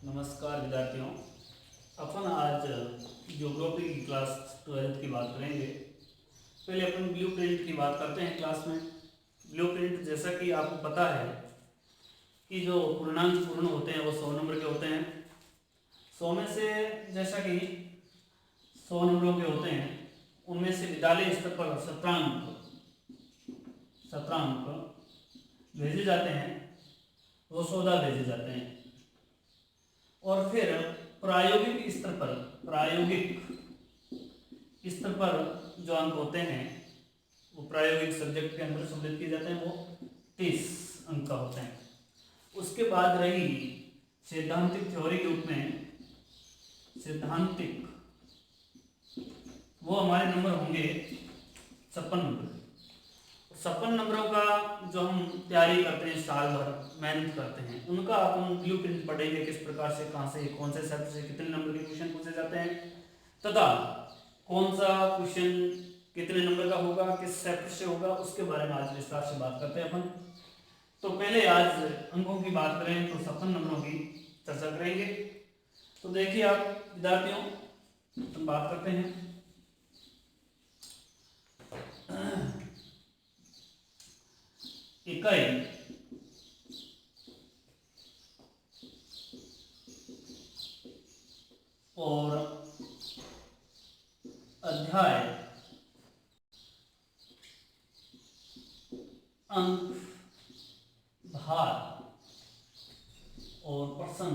नमस्कार विद्यार्थियों। अपन आज ज्योग्राफी की क्लास 12th की बात करेंगे। पहले अपन ब्लूप्रिंट की बात करते हैं क्लास में। ब्लूप्रिंट जैसा कि आपको पता है कि जो पूर्णांक पूर्ण होते हैं वो 100 नंबर के होते हैं। 100 में से जैसा कि 100 नंबरों के होते हैं उनमें से विद्यालय स्तर पर 17 अंक भेजे जाते हैं, वो 14 भेजे जाते हैं। और फिर प्रायोगिक स्तर पर जो अंक होते हैं वो प्रायोगिक सब्जेक्ट के अंदर सम्मिलित किए जाते हैं, वो 30 अंक का होते हैं। उसके बाद रही सैद्धांतिक थ्योरी के रूप में सैद्धांतिक, वो हमारे नंबर होंगे 56 नंबर। 56 नंबरों का जो हम तैयारी करते हैं, साल भर मेहनत करते हैं, उनका अपन ब्लूप्रिंट पढ़ेंगे, किस प्रकार से, कहाँ से, कौन से सब्जेक्ट से कितने नंबर के क्वेश्चन पूछे जाते हैं तथा कौन सा क्वेश्चन कितने नंबर का होगा, किस सेक्टर से होगा, उसके बारे में आज विस्तार से बात करते हैं अपन। तो पहले आज अंकों की बात करें तो 56 नंबरों की चर्चा करेंगे। तो देखिए आप विद्यार्थियों, हम बात करते हैं। इकाई और अध्याय अंक भार और प्रश्न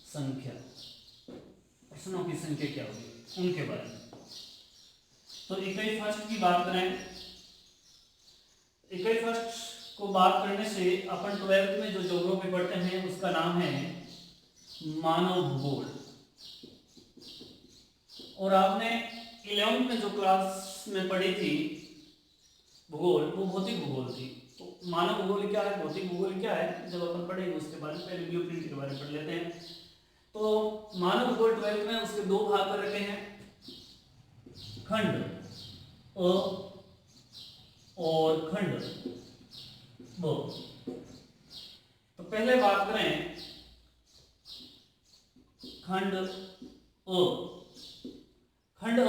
संख्या, प्रश्नों की संख्या क्या होगी उनके बारे में। तो इकाई फर्स्ट की बात करें। इकाई फर्स्ट को बात करने से अपन 12th में जो ज्योग्राफी पढ़ते हैं उसका नाम है मानव भूगोल। और आपने 11th में जो क्लास में पढ़ी थी भूगोल, वो भौतिक भूगोल थी। तो मानव भूगोल क्या है, भौतिक भूगोल क्या है, जब अपन पढ़ेंगे उसके बारे में। पहले ब्लूप्रिंट के बारे में पढ़ लेते हैं। तो मानव भूगोल 12th में उसके दो भाग कर रखे हैं, खंड अ और खंड ब। तो पहले बात करें खंड अ। खंड अ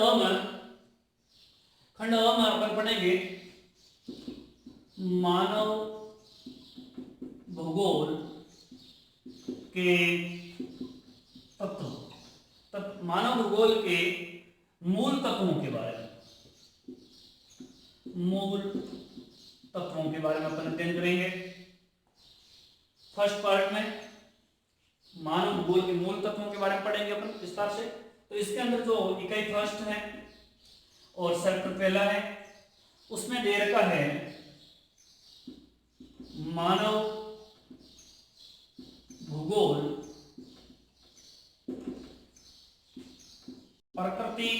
में अपन पढ़ेंगे मानव भूगोल के तत्व, मानव भूगोल के मूल तत्वों के बारे में, मूल तत्वों के बारे में अपन अध्ययन करेंगे। फर्स्ट पार्ट में मानव भूगोल के मूल तत्वों के बारे में पढ़ेंगे अपन विस्तार से। तो इसके अंदर जो इकाई फर्स्ट है और सेक्टर पहला है, उसमें दे रखा है मानव भूगोल प्रकृति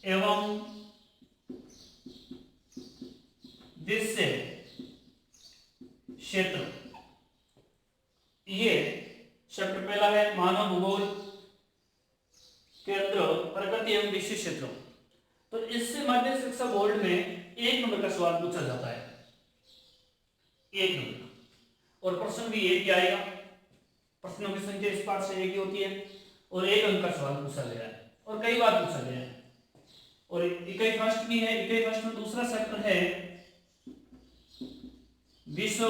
एवं दृश्य क्षेत्र। ये चैप्टर पहला है मानव भूगोल के अंदर प्रकृति एवं दृश्य क्षेत्र। तो इससे माध्यमिक शिक्षा बोर्ड में 1 नंबर का सवाल पूछा जाता है, 1 नंबर का, और प्रश्न भी एक ही आएगा। प्रश्नों की संख्या इस पाठ से एक ही होती है और 1 अंक का सवाल पूछा गया है और कई बार पूछा गया है। और इकाई फर्स्ट भी है। इकाई फर्स्ट में दूसरा सेक्टर है विश्व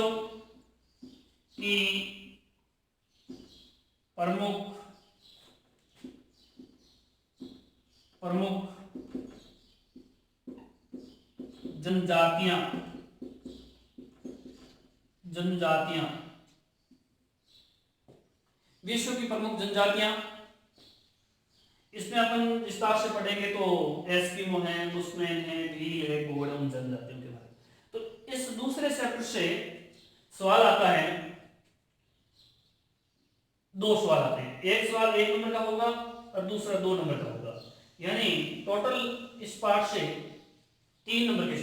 की प्रमुख जनजातियां, विश्व की प्रमुख जनजातियां। इसमें अपन विस्तार से पढ़ेंगे तो एस्किमो है, बुशमैन है, भील है, गोंड, उन जनजातियों के बारे में। तो इस दूसरे सेक्टर से सवाल आता है, 2 सवाल आते हैं। एक सवाल 1 नंबर का होगा और दूसरा 2 नंबर का होगा। यानी टोटल इस पार्ट से 3 नंबर के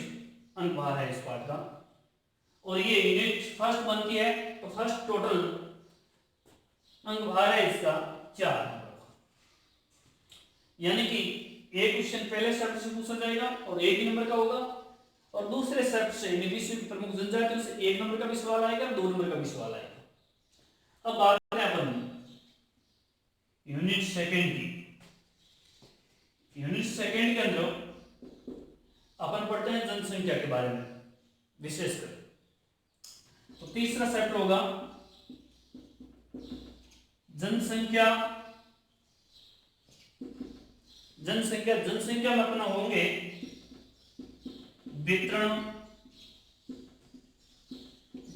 अंक बाहर है इस पार्ट का। और ये यूनिट फर्स्ट बनती है तो फर्स्ट टोटल अंक बाहर है इसका 4 नंबर का। यानी कि एक क्वेश्चन पहले सेक्टर से पूछा जाएगा और 1 ही नंबर का होगा, और दूसरे सेक्टर से विश्व की प्रमुख जनजातियों से 1 नंबर का भी सवाल आएगा, 2 नंबर का भी सवाल आएगा। अब बात करें अपन यूनिट सेकेंड की। यूनिट सेकेंड के अंदर अपन पढ़ते हैं जनसंख्या के बारे में विशेषकर। तो तीसरा चैप्टर होगा जनसंख्या। जनसंख्या जनसंख्या में अपना होंगे वितरण,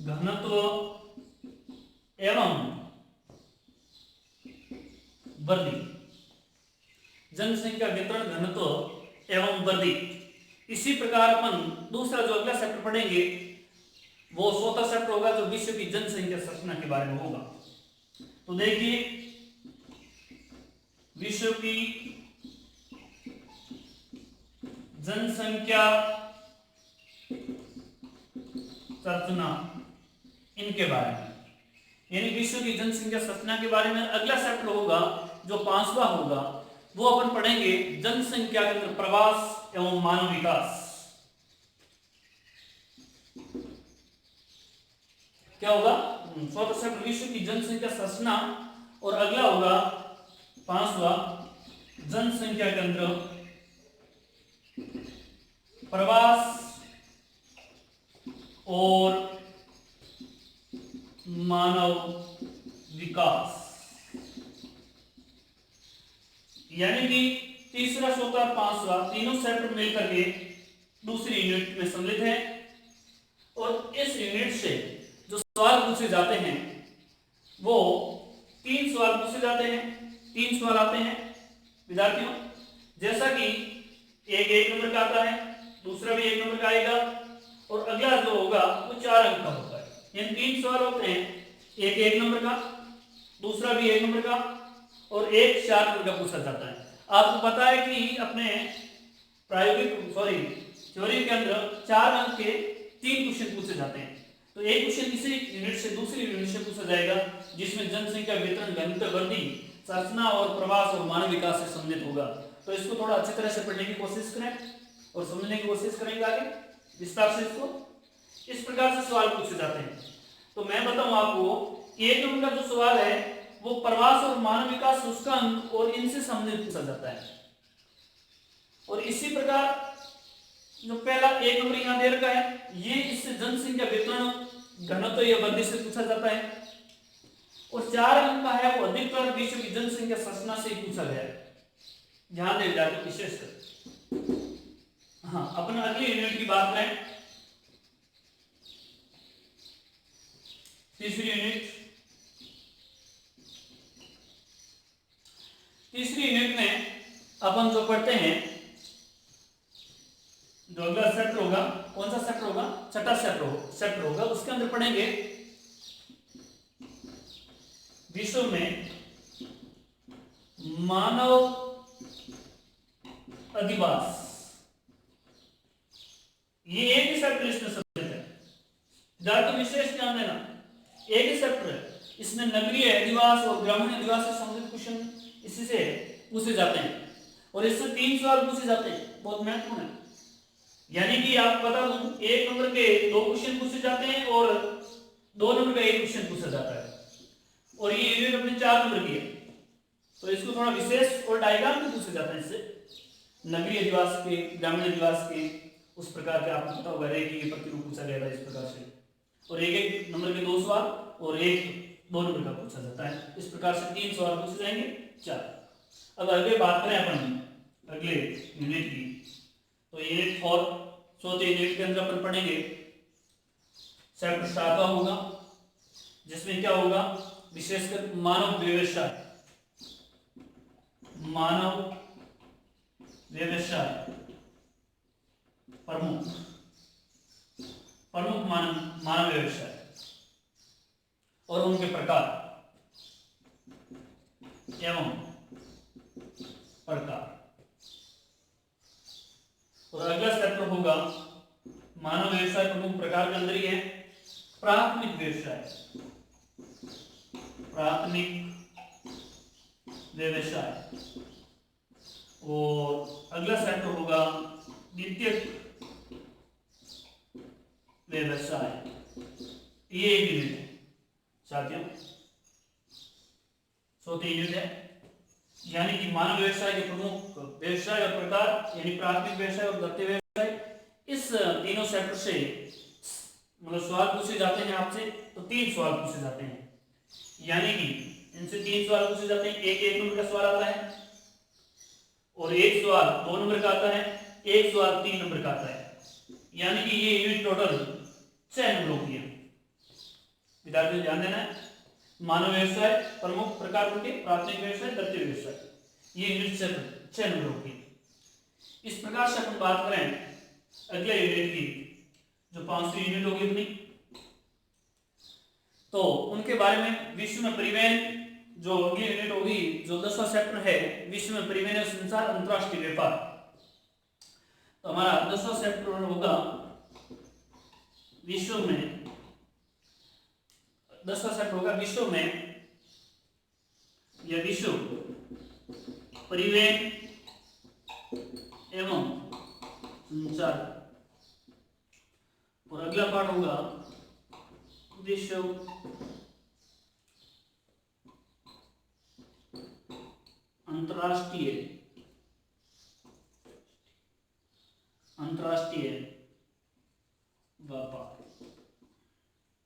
घनत्व एवं वृद्धि। जनसंख्या, वितरण, घनत्व एवं वृद्धि। इसी प्रकार अपन दूसरा जो अगला चैप्टर पढ़ेंगे वो चौथा चैप्टर होगा जो विश्व की जनसंख्या संरचना के बारे में होगा। तो देखिए, विश्व की जनसंख्या संरचना, इनके बारे में, यानी विश्व की जनसंख्या संरचना के बारे में अगला चैप्टर होगा जो 5वां होगा, वो अपन पढ़ेंगे जनसंख्या के अंदर प्रवास एवं मानव विकास। क्या होगा? चौथा चैप्टर विश्व की जनसंख्या संरचना, और अगला होगा 5वां जनसंख्या के अंदर प्रवास और मानव विकास। यानी कि तीसरा, चौथा, 5वां तीनों चैप्टर मिलकर के दूसरी यूनिट में सम्मिलित है। और इस यूनिट से जो सवाल पूछे जाते हैं वो 3 सवाल पूछे जाते हैं। 3 सवाल आते हैं विद्यार्थियों, जैसा कि एक 1 नंबर का आता है, दूसरा भी 1 नंबर का आएगा, और अगला जो होगा वो 4 अंक का होता है। इन 3 सवाल होते हैं, एक 1 नंबर का, दूसरा भी 1 नंबर का, और एक 4 नंबर का पूछा जाता है। आपको पता है कि अपने थ्योरी के अंदर 4 अंक के 3 क्वेश्चन पूछे जाते हैं। तो एक क्वेश्चन इसी यूनिट से दूसरी यूनिट से पूछा जाएगा जिसमें जनसंख्या, वितरण, घनत्व, वृद्धि, संरचना और प्रवास और मानव विकास से संबंधित होगा। तो इसको थोड़ा अच्छी तरह से पढ़ने की कोशिश करें और समझने की कोशिश करेंगे आगे विस्तार से। इसको इस प्रकार से सवाल पूछे जाते हैं। तो मैं बताऊं आपको, 1 नंबर का जो सवाल है वो प्रवास और मानव विकास उसका अंक और इनसे संबंधित पूछा जाता है। और इसी प्रकार जो पहला 1 नंबर यहां दे रखा है, ये इससे जनसंख्या, वितरण, घनत्व या वृद्धि से पूछा जाता है। और 4 अंक का है वो अधिकतर विश्व की जनसंख्या संरचना से ही पूछा गया है। ध्यान दें विद्यार्थी विशेषकर। हाँ, अपन अगली यूनिट की बात करें, तीसरी यूनिट। तीसरी यूनिट में अपन जो पढ़ते हैं, जो अगला चैप्टर होगा, कौन सा चैप्टर होगा? छठा चैप्टर होगा। उसके अंदर पढ़ेंगे विश्व में मानव अधिवास। ये एक ही चैप्टर इसमें सम्मिलित है, ज्यादा विशेष ध्यान देना। एक ही चैप्टर है, इसमें नगरीय अधिवास और ग्रामीण अधिवास से संबंधित क्वेश्चन इसी से पूछे जाते हैं। और इससे 3 सवाल पूछे जाते हैं, बहुत महत्वपूर्ण है। यानी कि आप बता दूं, 1 नंबर के 2 क्वेश्चन पूछे जाते हैं और 2 नंबर का 1 क्वेश्चन पूछा जाता है। और ये यूनिट अपने 4 नंबर की है, तो इसको थोड़ा विशेष और डायग्राम भी पूछे जाते हैं इससे। नगरीय अधिवास के, ग्रामीण अधिवास के, उस प्रकार के आपको पता होगा कि प्रतिरूप पूछा गया था इस प्रकार से। और 1 नंबर के 2 सवाल और 2 नंबर का पूछा जाता है। इस प्रकार से 3 सवाल पूछे जाएंगे, 4। अब आगे बात करें अपन अगले यूनिट की, तो यूनिट 4 चौथे यूनिट के अंदर अपन पढ़ेंगे चैप्टर 7 होगा, जिसमें क्या होगा? विशेषकर मानव व्यवसाय। मानव व्यवसाय प्रमुख मानव व्यवसाय और उनके प्रकार एवं प्रकार। और अगला चैप्टर होगा मानव व्यवसाय प्रमुख प्रकार के अंदर ही है प्राथमिक व्यवसाय। और अगला चैप्टर होगा द्वितीयक व्यवसाय। ये एक यूनिट है साथियों। चौथी यूनिट है, यानी कि मानव व्यवसाय के प्रमुख व्यवसाय और प्रकार, यानी प्राथमिक व्यवसाय और द्वितीय व्यवसाय। इस तीनों सेक्टर से मतलब सवाल पूछे जाते हैं आपसे, तो 3 सवाल पूछे जाते हैं, यानी कि इनसे 3 सवाल पूछे जाते हैं। एक नंबर का सवाल आता है, और एक सवाल 2 नंबर का आता है, एक सवाल 3 नंबर का आता है, यानी कि ये यूनिट टोटल 6 नंबरों की है। विद्यार्थियों ध्यान देना है, मानव व्यवसाय प्रमुख प्रकार के, प्राथमिक व्यवसाय, द्वितीय व्यवसाय, ये यूनिट 6 नंबरों की। इस प्रकार से अपन बात करें अगले यूनिट की, जो 5वीं यूनिट होगी अपनी, तो उनके बारे में विश्व में परिवहन, जो अगली यूनिट होगी, जो 10वां चैप्टर है, विश्व में परिवहन और संचार, अंतरराष्ट्रीय व्यापार। तो हमारा 10वां चैप्टर होगा विश्व में, 10वां चैप्टर होगा विश्व में या विश्व परिवहन एवं संचार, और अगला पार्ट होगा विश्व अंतरराष्ट्रीय व्यापार।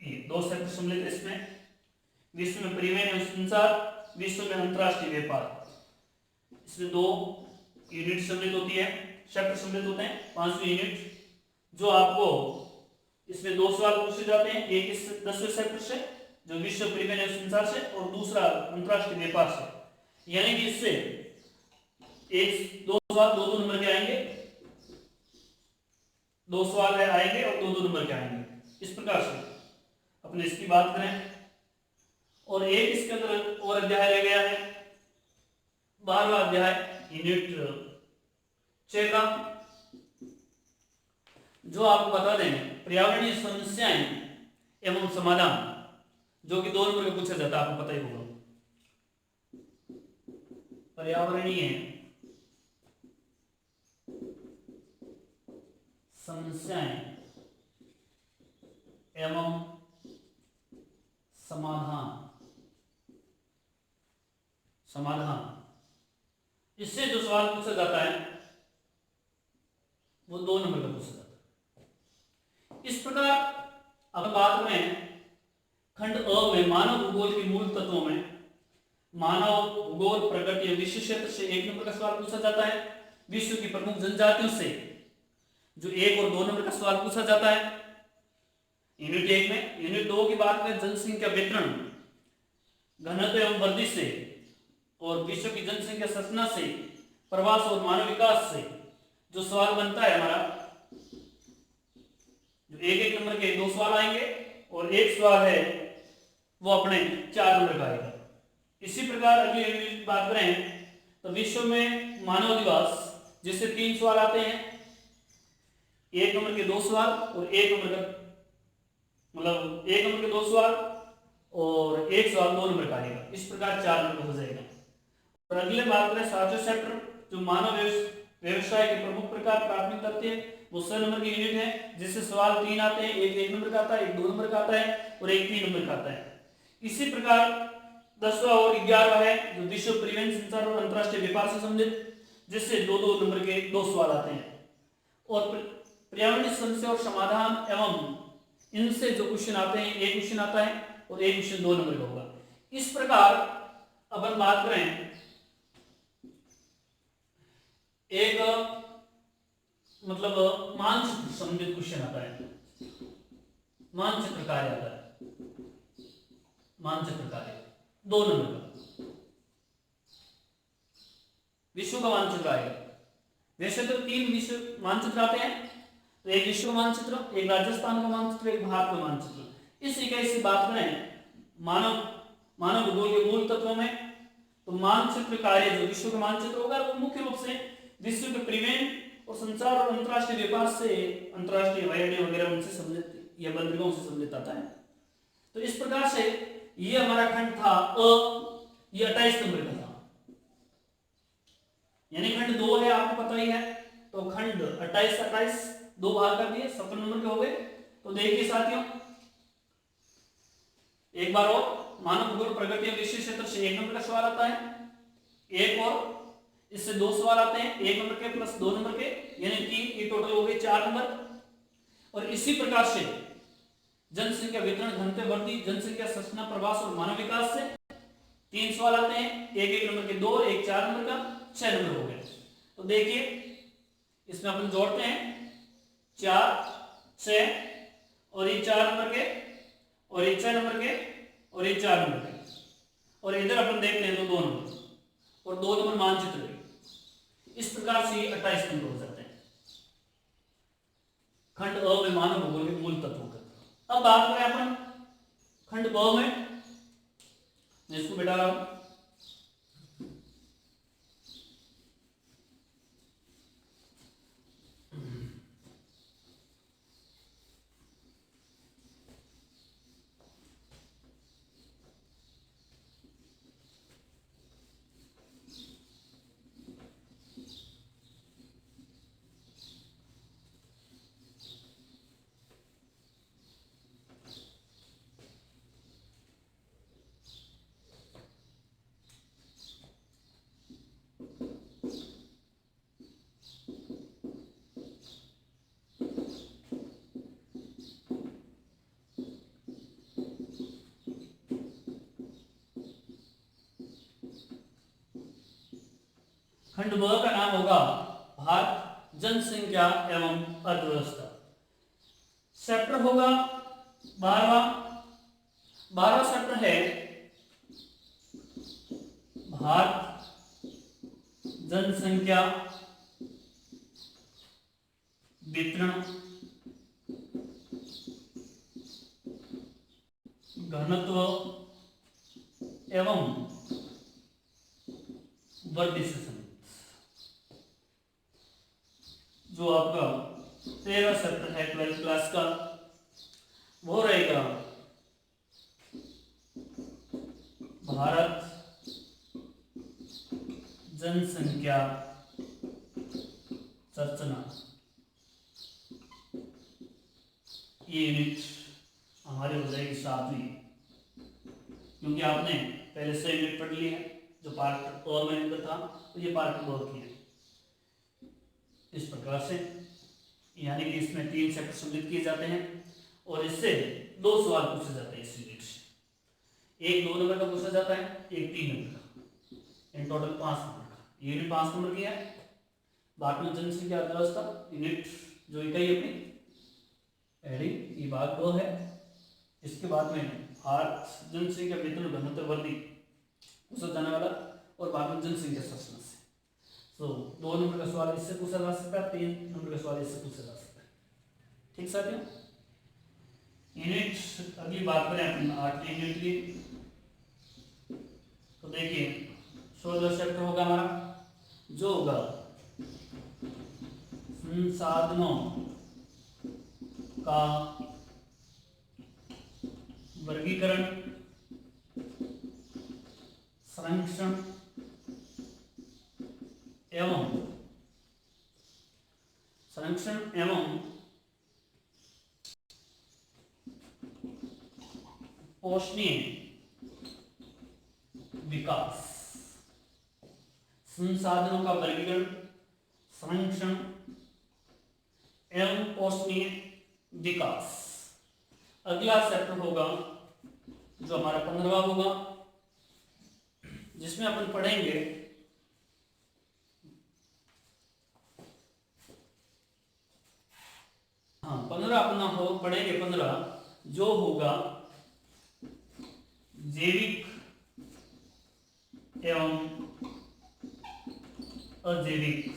ये 2 सेक्टर सम्मिलित है इसमें, विश्व में परिवहन एवं संचार, विश्व में अंतरराष्ट्रीय व्यापार। इसमें 2 यूनिट सम्मिलित होती है, सेक्टर सम्मिलित होते हैं। 5वीं यूनिट, जो आपको इसमें 2 सवाल पूछे जाते हैं, एक इस 10वें सेक्टर से, जो विश्व परिवहन एवं संचार से, और दूसरा अंतरराष्ट्रीय व्यापार से, यानी कि इससे 2 सवाल 2 नंबर के आएंगे, 2 सवाल आएंगे और 2 नंबर के आएंगे। इस प्रकार से अपने इसकी बात करें, और एक इसके अंदर और अध्याय रह गया है, 12वां अध्याय यूनिट 6 का, जो आपको बता दें पर्यावरणीय समस्याएं एवं समाधान, जो कि 2 नंबर का पूछा जाता है, आपको पता ही होगा। पर्यावरणीय समस्याएं एवं समाधान, इससे जो सवाल पूछा जाता है वो 2 नंबर का पूछा जाता है। इस प्रकार अब बात करें खंड अ में मानव भूगोल के मूल तत्वों में, मानव भूगोल प्रगति या विश्व क्षेत्र से 1 नंबर का सवाल पूछा जाता है। विश्व की प्रमुख जनजातियों से जो 1 और 2 नंबर का सवाल पूछा जाता है यूनिट 1 में। यूनिट 2 की बात करें जनसंख्या वितरण, घनत्व एवं वृद्धि से, और विश्व की जनसंख्या संरचना से, प्रवास और मानव विकास से जो सवाल बनता है हमारा, जो 1 नंबर के 2 सवाल आएंगे, और 1 सवाल है वो अपने 4 नंबर का आएगा। इसी प्रकार अगली यूनिट बात करें तो विश्व में मानव दिवस, जिससे 3 सवाल आते हैं, 1 नंबर के 2 सवाल और 1 नंबर का, मतलब 1 नंबर के 2 सवाल और 1 सवाल 2 नंबर का आएगा। इस प्रकार 4 नंबर हो जाएगा। और अगले बात करें 7वें चैप्टर, जो मानव व्यवसाय के प्रमुख प्रकार, प्राथमिक तथ्य, वो 6 नंबर की यूनिट है, जिससे सवाल 3 आते हैं, एक 1 नंबर का आता है, एक 2 नंबर का आता है, और एक 3 नंबर का आता है। इसी प्रकार 10वां और 11वां है, जो विश्व परिवहन संचार और अंतरराष्ट्रीय व्यापार से संबंधित, जिससे 2 नंबर के 2 सवाल आते हैं। और पर्यावरणीय समस्या और समाधान एवं इनसे जो क्वेश्चन आते हैं, एक क्वेश्चन आता है और एक क्वेश्चन 2 नंबर का होगा। इस प्रकार अपन बात करें, एक मतलब मानचित्र संबंधित क्वेश्चन आता है, मानचित्र कार्य आता है, मानचित्र कार्य 2 नंबर का, विश्व का मानचित्र आएगा। वैसे तो 3 विश्व मानचित्र आते हैं, तो एक विश्व का मानचित्र, एक राजस्थान का मानचित्र, एक भारत का मानचित्र। इस इकाई से बात करें मानव भूगोल के मूल तत्वों में, तो मानचित्र कार्य जो विश्व का मानचित्र होगा वो मुख्य रूप से विश्व के परिवहन और संचार और अंतरराष्ट्रीय व्यापार से, अंतरराष्ट्रीय हवाई अड्डे वगैरह उनसे संबंधित या बंदरगाहों से संबंधित आता है। तो इस प्रकार से ये हमारा खंड था अ, ये 28 नंबर का था, यानी खंड 2 है, आपको पता ही है। तो खंड 28 2 भाग कर दिए, 57 नंबर के हो गए। तो देखिए साथियों, एक बार और, मानव भूगोल प्रगति और विशेष क्षेत्र से 1 नंबर का सवाल आता है, एक और इससे 2 सवाल आते हैं, 1 नंबर के प्लस 2 नंबर के, यानी कि ये टोटल हो गए 4 नंबर। और इसी प्रकार से जनसंख्या वितरण, घनत्व वृद्धि, जनसंख्या संरचना, प्रवास और मानव विकास से 3 सवाल आते हैं, एक 1 नंबर के 2 और एक 4 नंबर का, 6 नंबर हो गए। तो देखिए इसमें अपन जोड़ते हैं 4 6 और ये 4 नंबर के और ये 6 नंबर के और ये 4 नंबर के, और इधर अपन देखते हैं तो 2 नंबर और 2 नंबर मानचित्र के। इस प्रकार से 28 नंबर हो जाते हैं खंड अ में मानव भूगोल के मूल तत्वों का। अब बात करें अपन खंड ब में, मैं इसको बैठा रहा हूं। खंड ब का नाम होगा भारत, जनसंख्या एवं अर्थव्यवस्था। चैप्टर होगा 12वां चैप्टर है भारत, जनसंख्या वितरण, घनत्व एवं वृद्धि से संबंधित। जो आपका 13वां चैप्टर है 12th क्लास का, वो रहेगा भारत, जनसंख्या संरचना। ये यूनिट हमारे हो जाएगी 7वीं, क्योंकि आपने पहले से यूनिट पढ़ ली है जो पार्ट और में था, तो ये पार्ट बहुत किया। इस प्रकार से यानी कि इसमें 3 चैप्टर सम्मिलित किए जाते हैं और इससे 2 सवाल पूछे जाते हैं इस यूनिट से। एक 2 नंबर का पूछा जाता है, एक 3 नंबर का, इन टोटल 5 नंबर का। ये यूनिट 5 नंबर की है। बाद में जनसंख्या अर्थव्यवस्था यूनिट जो इकाई अपनी पहली ये भाग 2 है। इसके बाद में भारत, जनसंख्या वितरण, घनत्व वृद्धि पूछा जाने वाला, और बाद में जनसंख्या संरचना से। तो 2 नंबर का सवाल इससे पूछा जा सकता है, 3 नंबर का सवाल इससे पूछा जा सकता है। ठीक साथियों, यूनिट अगली बात करें अपन 8वीं यूनिट की, तो देखिए 16वां चैप्टर होगा हमारा, जो होगा संसाधनों का वर्गीकरण, संरक्षण एवं पोषणीय विकास। संसाधनों का वर्गीकरण, संरक्षण एवं पोषणीय विकास। अगला चैप्टर होगा जो हमारा 15वां होगा, जिसमें अपन पढ़ेंगे हाँ 15 अपना हो पढ़ेंगे 15 जो होगा जैविक एवं अजैविक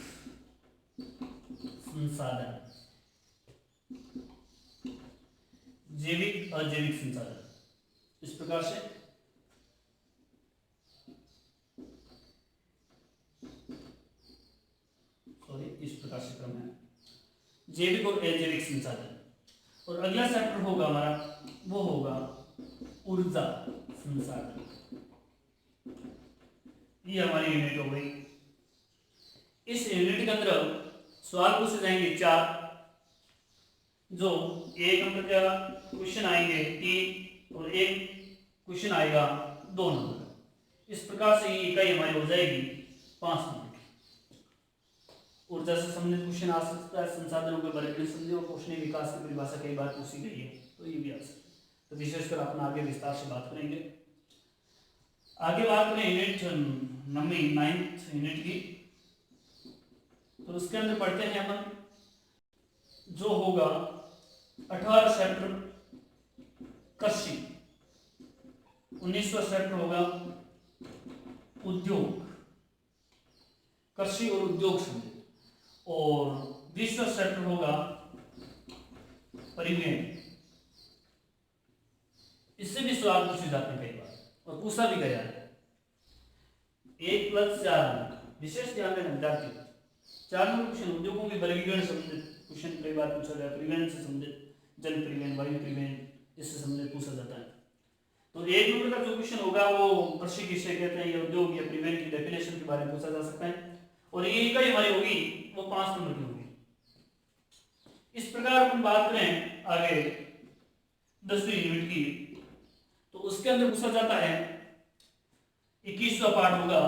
संसाधन। जैविक अजैविक संसाधन इस प्रकार से क्रम है, जैविक और अजैविक संसाधन। और अगला चैप्टर होगा हमारा, वो होगा ऊर्जा संसाधन। ये हमारी यूनिट हो गई। इस यूनिट के अंदर सवाल पूछे जाएंगे 4, जो 1 नंबर का क्वेश्चन आएंगे 3 और 1 क्वेश्चन आएगा 2 नंबर का। इस प्रकार से ये इकाई हमारी हो जाएगी 5 नंबर की। ऊर्जा से संबंधित क्वेश्चन आ सकता है, संसाधनों के बारे में समझे, और पोषणीय विकास की परिभाषा कई बार पूछी गई है, तो ये भी आ सकता है। तो विशेषकर अपन आगे विस्तार से बात करेंगे। आगे बात करें यूनिट 9th यूनिट की, तो उसके अंदर पढ़ते हैं अपन जो होगा 18 चैप्टर कृषि, 19वां चैप्टर होगा उद्योग, कृषि और उद्योग संबंधित, और 20वां चैप्टर होगा परिवहन। इससे भी सवाल पूछे जाते हैं कई बार और पूछा भी गया है। 1+4 विशेष ध्यान देना विद्यार्थी। 4 नंबर क्वेश्चन उद्योगों के वर्गीकरण संबंधित क्वेश्चन कई बार पूछा गया, परिवहन से संबंधित, जल परिवहन, वायु परिवहन, इससे संबंधित पूछा जाता है। तो 1 नंबर का जो क्वेश्चन होगा वो कृषि किसे कहते हैं, या उद्योग या परिवहन की डेफिनेशन के बारे में पूछा जा सकता है, और ये इकाई हमारी होगी वो 5 नंबर की होगी। इस प्रकार हम बात करें आगे 10वीं यूनिट की, तो उसके अंदर पूछा जाता है 21वां पार्ट होगा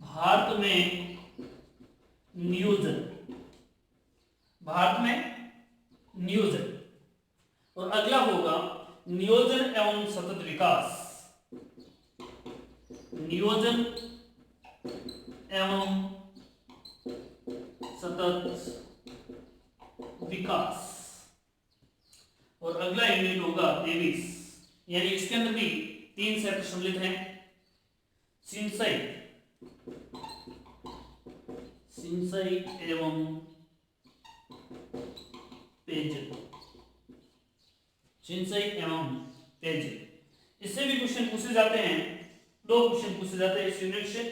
भारत में नियोजन, भारत में नियोजन, और अगला होगा नियोजन एवं सतत विकास, नियोजन एवं सतत विकास, और अगला यूनिट होगा 23, यानी इसके अंदर भी 3 सेक्टर सम्मिलित हैं। सिंचाई, सिंचाई एवं पेयजल, सिंचाई एवं पेयजल। इससे भी क्वेश्चन पूछे जाते हैं, 2 क्वेश्चन पूछे जाते हैं इस यूनिट से,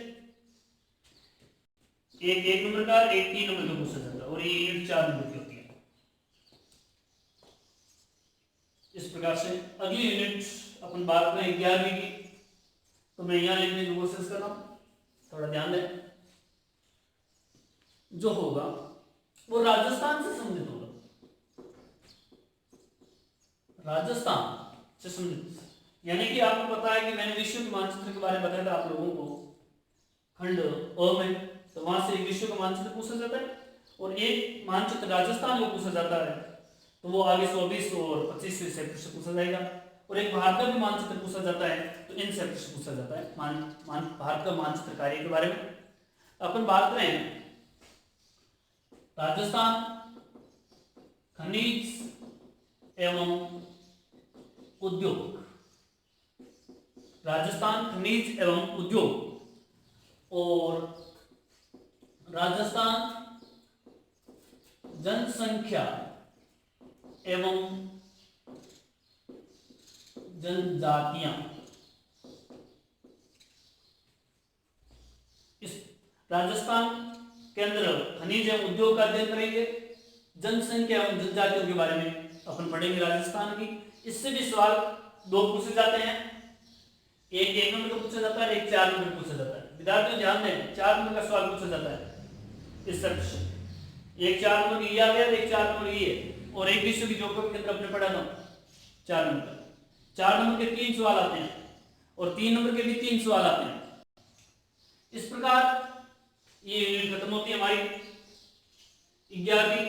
एक 1 नंबर का, एक 3 नंबर का पूछा जाता है, और ये यूनिट 4 नंबर की होती है। इस प्रकार से अगली यूनिट अपन बात करें 11वीं की, तो मैं यहां लिखने की कोशिश कर रहा हूं, थोड़ा ध्यान दें। जो होगा वो राजस्थान से संबंधित होगा, राजस्थान से संबंधित, यानी कि आपको पता है कि मैंने विश्व के मानचित्र के बारे में बताया था आप लोगों को खंड अ में, तो वहां से एक विश्व का मानचित्र पूछा जाता है, और एक मानचित्र राजस्थान को पूछा जाता है, तो वो आगे 24 और 25वें सेक्टर से पूछा जाएगा, और एक भारत का भी मानचित्र पूछा जाता है, तो इन सेक्टर से पूछा जाता है भारत का मानचित्र कार्य के बारे में। अपन बात करें राजस्थान खनिज एवं उद्योग, राजस्थान खनिज एवं उद्योग, और राजस्थान जनसंख्या एवं जनजातियां। इस राजस्थान के अंदर खनिज एवं उद्योग का अध्ययन करेंगे, जनसंख्या एवं जनजातियों के बारे में अपन पढ़ेंगे राजस्थान की। इससे भी सवाल 2 पूछे जाते हैं, एक 1 नंबर का पूछा जाता है, एक 4 नंबर का पूछा जाता है। विद्यार्थियों ध्यान दें, 4 नंबर का सवाल पूछा जाता है इस सेक्टर से, एक 4 नंबर की आ गया, एक 4 नंबर ये, और एक विश्व की ज्योग्राफी के अंदर अपने पढ़ा था 4 नंबर का। 4 नंबर के 3 सवाल आते हैं, और 3 नंबर के भी 3 सवाल आते हैं। इस प्रकार ये यूनिट खत्म होती है हमारी 11वीं।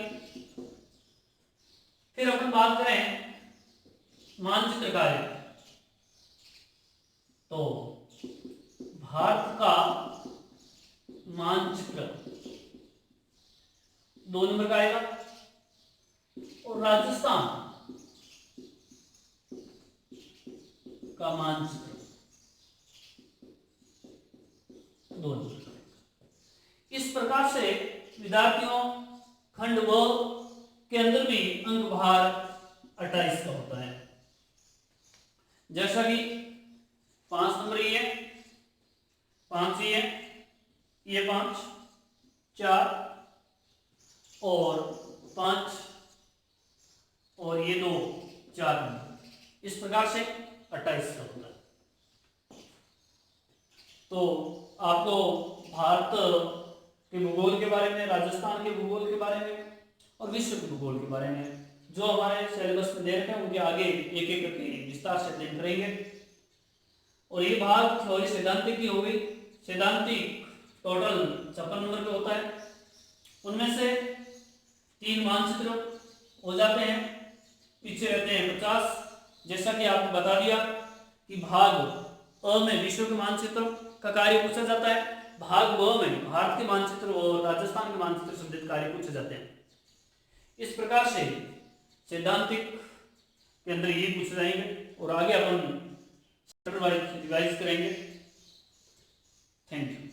फिर अपन बात करें मानचित्र कार्य, तो भारत का मानचित्र 2 नंबर का आएगा, और राजस्थान का मानचित्र 2 नंबर का। इस प्रकार से विद्यार्थियों खंड व के अंदर भी अंक भार 28 का होता है, जैसा कि 5 नंबर ये 5 ये 5 4 और 5 और ये 2 4 नंबर, इस प्रकार से 28 का होता है। तो आपको भारत के भूगोल के बारे में, राजस्थान के भूगोल के बारे में और विश्व के भूगोल के बारे में जो हमारे सिलेबस में दे रखे हैं उनके आगे एक एक करके विस्तार से अध्ययन करेंगे। और ये भाग थ्योरी सैद्धांतिक की हो गई। सैद्धांतिक टोटल 56 नंबर का होता है, उनमें से 3 मानचित्र हो जाते हैं, पीछे रहते हैं 50। जैसा कि आपको बता दिया कि भाग अ में विश्व के मानचित्र का कार्य पूछा जाता है, भाग ब में भारत के मानचित्र और राजस्थान के मानचित्र संबंधित कार्य पूछे जाते हैं। इस प्रकार से सैद्धांतिक के अंदर ये पूछे जाएंगे और आगे अपन रिवाइज करेंगे। Thank you.